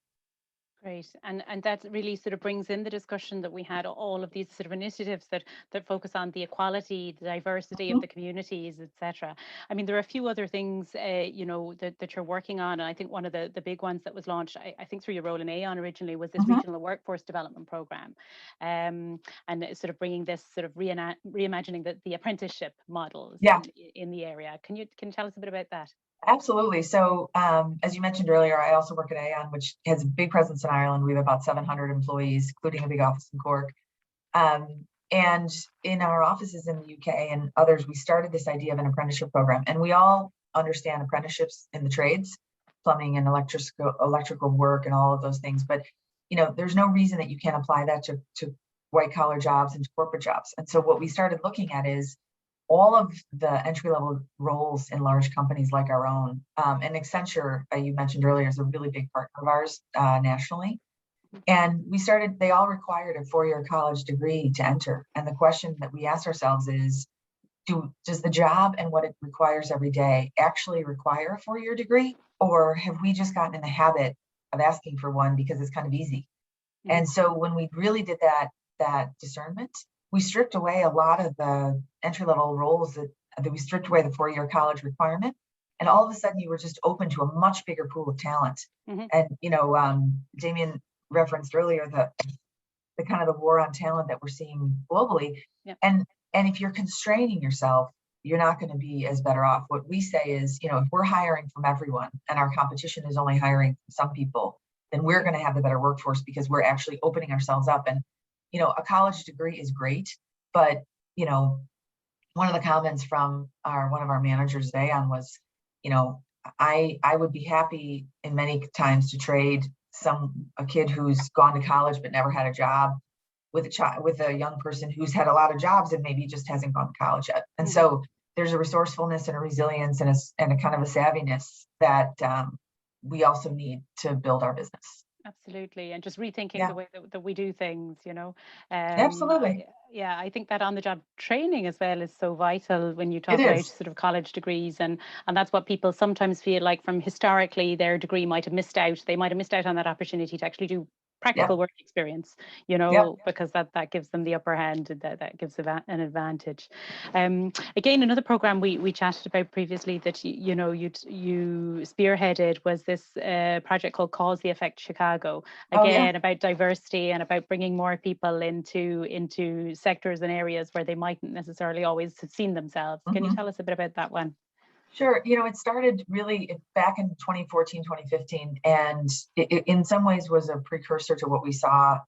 Great. And that really sort of brings in the discussion that we had, all of these sort of initiatives that focus on the equality, the diversity of the communities, etc. I mean, there are a few other things, that you're working on. And I think one of the big ones that was launched, I think through your role in Aon originally, was this regional workforce development program. And it's sort of bringing this sort of reimagining the apprenticeship models in the area. Can you tell us a bit about that? Absolutely. So as you mentioned earlier, I also work at Aon, which has a big presence in Ireland. We have about 700 employees, including a big office in Cork. And in our offices in the UK and others, we started this idea of an apprenticeship program. And we all understand apprenticeships in the trades, plumbing and electrical work and all of those things. But, there's no reason that you can't apply that to white collar jobs and to corporate jobs. And so what we started looking at is all of the entry-level roles in large companies like our own. And Accenture, you mentioned earlier, is a really big partner of ours nationally. And they all required a 4-year college degree to enter. And the question that we asked ourselves is, does the job and what it requires every day actually require a 4-year degree? Or have we just gotten in the habit of asking for one because it's kind of easy? And so when we really did that discernment, we stripped away a lot of the entry-level roles that that we stripped away the 4-year college requirement. And all of a sudden you were just open to a much bigger pool of talent. And, you know, Damien referenced earlier the kind of the war on talent that we're seeing globally. And if you're constraining yourself, you're not going to be as better off. What we say is, you know, if we're hiring from everyone and our competition is only hiring some people, then we're going to have the better workforce because we're actually opening ourselves up. And, you know, a college degree is great, but, you know, one of the comments from one of our managers today on was, you know, I would be happy in many times to trade a kid who's gone to college but never had a job with a young person who's had a lot of jobs and maybe just hasn't gone to college yet. And so there's a resourcefulness and a resilience and a kind of a savviness that we also need to build our business. Absolutely. And just rethinking the way that we do things, you know. Absolutely. I think that on-the-job training as well is so vital when you talk about sort of college degrees, and that's what people sometimes feel like from historically their degree might have missed out. They might have missed out on that opportunity to actually do practical work experience, you know, because that gives them the upper hand, that gives an advantage. Again, another program we chatted about previously that you spearheaded was this project called Cause the Effect Chicago. Again, about diversity and about bringing more people into sectors and areas where they mightn't necessarily always have seen themselves. Can you tell us a bit about that one? Sure. You know, it started really back in 2014, 2015, and it in some ways was a precursor to what we saw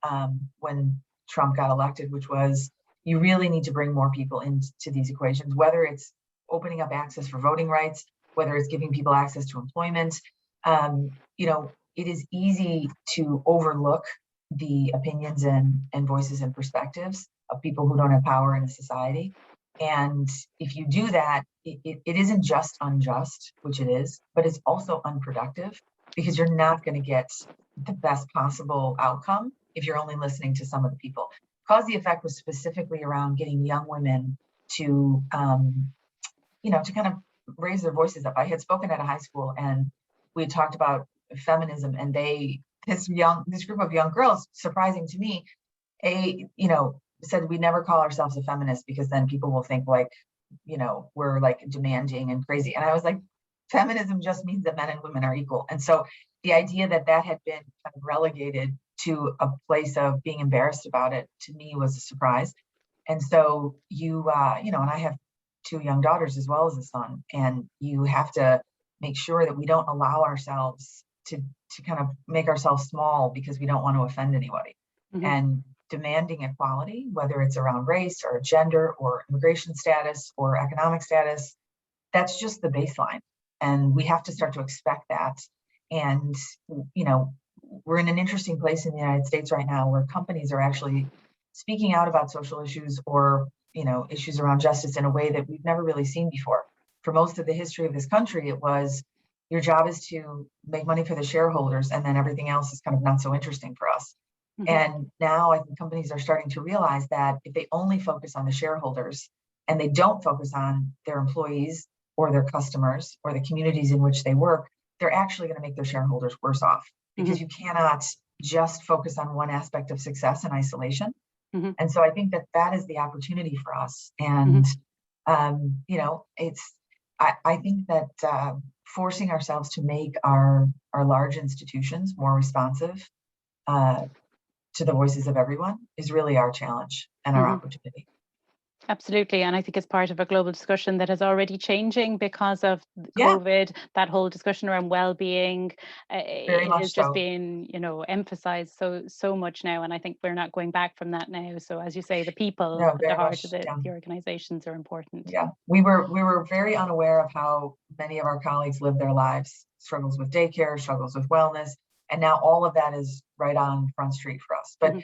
when Trump got elected, which was you really need to bring more people into these equations, whether it's opening up access for voting rights, whether it's giving people access to employment. You know, it is easy to overlook the opinions and voices and perspectives of people who don't have power in a society. And if you do that, it isn't just unjust, which it is, but it's also unproductive because you're not going to get the best possible outcome if you're only listening to some of the people. Cause the Effect was specifically around getting young women to, you know, to kind of raise their voices up. I had spoken at a high school and we had talked about feminism, and this group of young girls, surprising to me, said we never call ourselves a feminist because then people will think like, you know, we're like demanding and crazy. And I was like, feminism just means that men and women are equal. And so the idea that had been kind of relegated to a place of being embarrassed about it, to me was a surprise. And so and I have 2 young daughters as well as a son, and you have to make sure that we don't allow ourselves to kind of make ourselves small because we don't want to offend anybody. And demanding equality, whether it's around race or gender or immigration status or economic status, that's just the baseline. And we have to start to expect that. And, you know, we're in an interesting place in the United States right now where companies are actually speaking out about social issues or, you know, issues around justice in a way that we've never really seen before. For most of the history of this country, it was your job is to make money for the shareholders, and then everything else is kind of not so interesting for us. And now I think companies are starting to realize that if they only focus on the shareholders and they don't focus on their employees or their customers or the communities in which they work, they're actually going to make their shareholders worse off because you cannot just focus on one aspect of success in isolation. And so I think that is the opportunity for us. And, you know, I think that forcing ourselves to make our large institutions more responsive to the voices of everyone is really our challenge and our opportunity. Absolutely. And I think it's part of a global discussion that is already changing because of COVID. That whole discussion around well-being is just being, you know, emphasized so much now. And I think we're not going back from that now. So as you say, the people at the heart of the organizations are important. Yeah, we were very unaware of how many of our colleagues live their lives, struggles with daycare, struggles with wellness. And now all of that is right on Front Street for us. But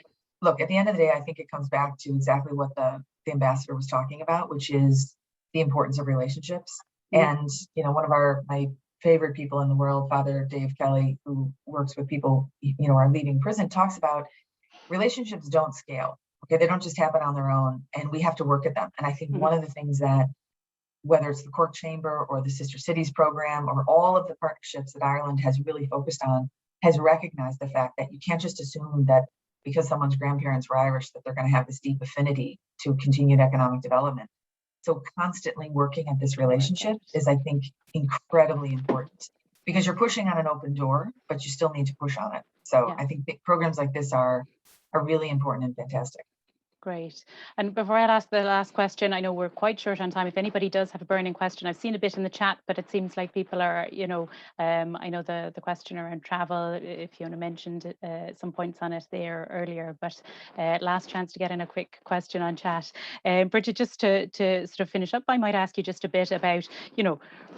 look, at the end of the day, I think it comes back to exactly what the ambassador was talking about, which is the importance of relationships. And, you know, one of my favorite people in the world, Father Dave Kelly, who works with people, you know, are leaving prison, talks about relationships don't scale. Okay, they don't just happen on their own, and we have to work at them. And I think one of the things that, whether it's the Cork Chamber or the Sister Cities program or all of the partnerships that Ireland has really focused on, has recognized the fact that you can't just assume that because someone's grandparents were Irish that they're going to have this deep affinity to continued economic development. So constantly working at this relationship is, I think, incredibly important, because you're pushing on an open door, but you still need to push on it. So Yeah. I think big programs like this are really important and fantastic. Great. And before I ask the last question, I know we're quite short on time. If anybody does have a burning question, I've seen a bit in the chat, but it seems like people are, I know the question around travel, Fiona mentioned some points on it there earlier, but last chance to get in a quick question on chat. Bridget, just to sort of finish up, I might ask you just a bit about,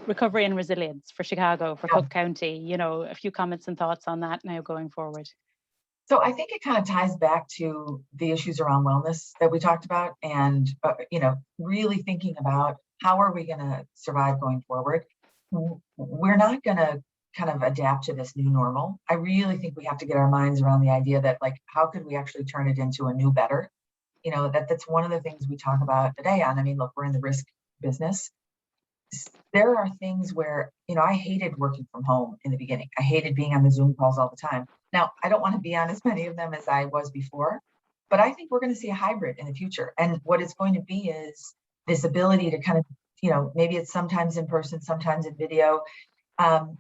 recovery and resilience for Chicago, for Cook County, a few comments and thoughts on that now going forward. So I think it kind of ties back to the issues around wellness that we talked about, and really thinking about how are we going to survive going forward. We're not going to kind of adapt to this new normal. I really think we have to get our minds around the idea that, like, how could we actually turn it into a new better? That's one of the things we talk about today. I mean, look, we're in the risk business. There are things where, I hated working from home in the beginning. I hated being on the Zoom calls all the time. Now, I don't want to be on as many of them as I was before, but I think we're going to see a hybrid in the future. And what it's going to be is this ability to kind of, maybe it's sometimes in person, sometimes in video.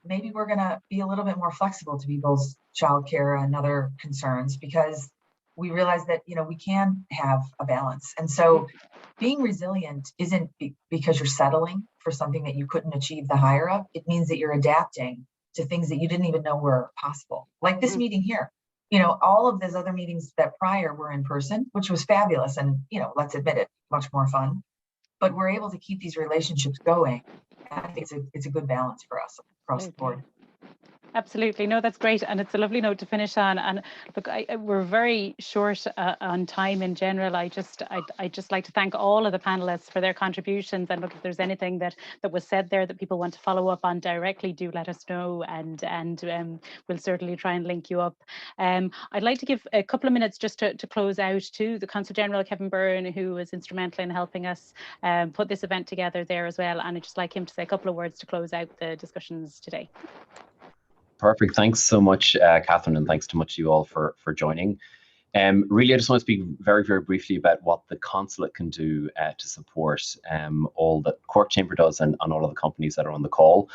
Maybe we're going to be a little bit more flexible to people's childcare and other concerns, because we realize that, we can have a balance. And so being resilient isn't because you're settling for something that you couldn't achieve the higher of. It means that you're adapting to things that you didn't even know were possible. Like this meeting here, all of those other meetings that prior were in person, which was fabulous. And, let's admit it, much more fun, but we're able to keep these relationships going. I think it's a good balance for us across the board. Absolutely. No, that's great. And it's a lovely note to finish on. And look, we're very short on time in general. I'd just like to thank all of the panelists for their contributions. And look, if there's anything that was said there that people want to follow up on directly, do let us know. And we'll certainly try and link you up. I'd like to give a couple of minutes just to close out to the Consul General, Kevin Byrne, who was instrumental in helping us put this event together there as well. And I'd just like him to say a couple of words to close out the discussions today. Perfect. Thanks so much, Catherine, and thanks so much to you all for joining. Really, I just want to speak very, very briefly about what the consulate can do to support all that Cork Chamber does and all of the companies that are on the call.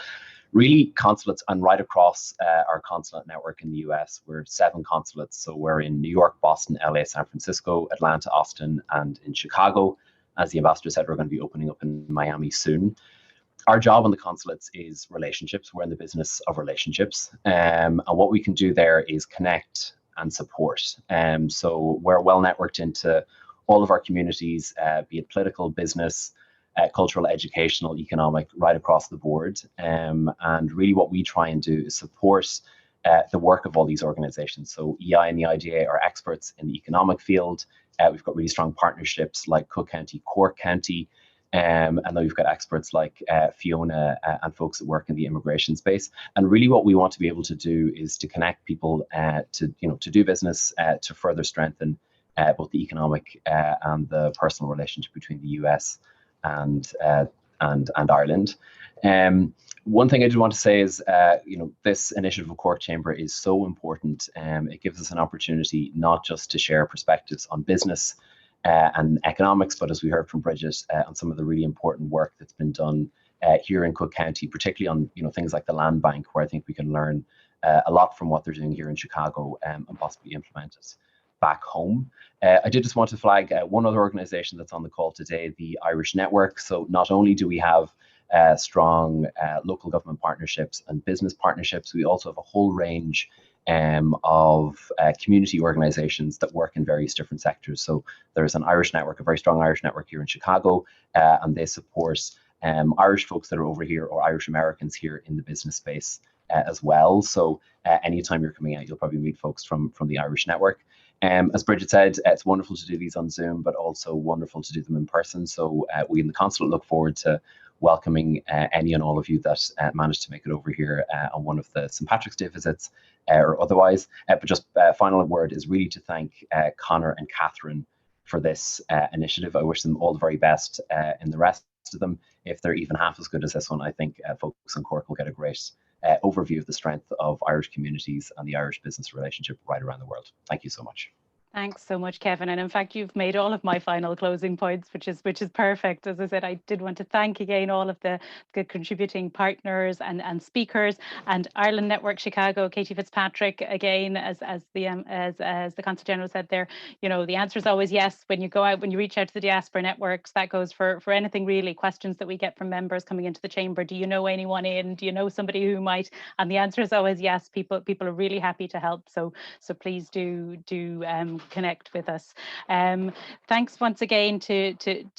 Really, consulates, and right across our consulate network in the US, we're 7 consulates. So we're in New York, Boston, LA, San Francisco, Atlanta, Austin, and in Chicago. As the ambassador said, we're going to be opening up in Miami soon. Our job on the consulates is relationships. We're in the business of relationships. And what we can do there is connect and support. So we're well networked into all of our communities, be it political, business, cultural, educational, economic, right across the board. And really what we try and do is support the work of all these organizations. So EI and the IDA are experts in the economic field. We've got really strong partnerships like Cook County, Cork County, and then we've got experts like Fiona and folks that work in the immigration space. And really what we want to be able to do is to connect people to do business, to further strengthen both the economic and the personal relationship between the US and Ireland. One thing I did want to say is, this initiative of Cork Chamber is so important. It gives us an opportunity not just to share perspectives on business and economics, but as we heard from Bridget, on some of the really important work that's been done here in Cook County, particularly on things like the land bank, where I think we can learn a lot from what they're doing here in Chicago and possibly implement it back home. I did just want to flag one other organization that's on the call today, the Irish Network. So not only do we have strong local government partnerships and business partnerships, we also have a whole range of community organizations that work in various different sectors. So there's an Irish network, a very strong Irish network here in Chicago, and they support Irish folks that are over here or Irish Americans here in the business space as well. So anytime you're coming out, you'll probably meet folks from the Irish network. As Bridget said, it's wonderful to do these on Zoom, but also wonderful to do them in person. So we in the consulate look forward to welcoming any and all of you that managed to make it over here on one of the St. Patrick's Day visits or otherwise. But just final word is really to thank Connor and Catherine for this initiative. I wish them all the very best in the rest of them. If they're even half as good as this one, I think folks in Cork will get a great overview of the strength of Irish communities and the Irish business relationship right around the world. Thank you so much. Thanks so much, Kevin. And in fact, you've made all of my final closing points, which is perfect. As I said, I did want to thank again all of the contributing partners and speakers, and Ireland Network Chicago, Katie Fitzpatrick, again, as the Consul General said there, you know, the answer is always yes. When you go out, when you reach out to the diaspora networks, that goes for anything really, questions that we get from members coming into the chamber. Do you know anyone in? Do you know somebody who might? And the answer is always yes. People are really happy to help. So please do connect with us. Thanks once again to,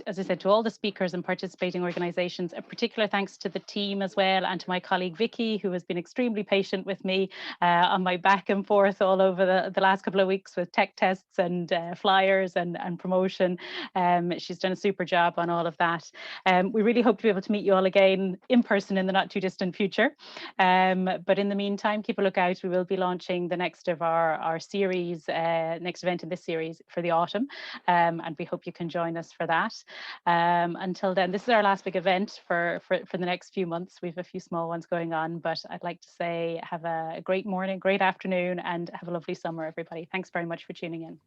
as I said, to all the speakers and participating organisations. A particular thanks to the team as well, and to my colleague Vicky, who has been extremely patient with me on my back and forth all over the last couple of weeks with tech tests and flyers and promotion. She's done a super job on all of that. We really hope to be able to meet you all again in person in the not too distant future. But in the meantime, keep a lookout. We will be launching the next of our series, next event in this series for the autumn, and we hope you can join us for that. Until then, this is our last big event for the next few months. We have a few small ones going on, but I'd like to say have a great morning, great afternoon, and have a lovely summer, everybody. Thanks very much for tuning in.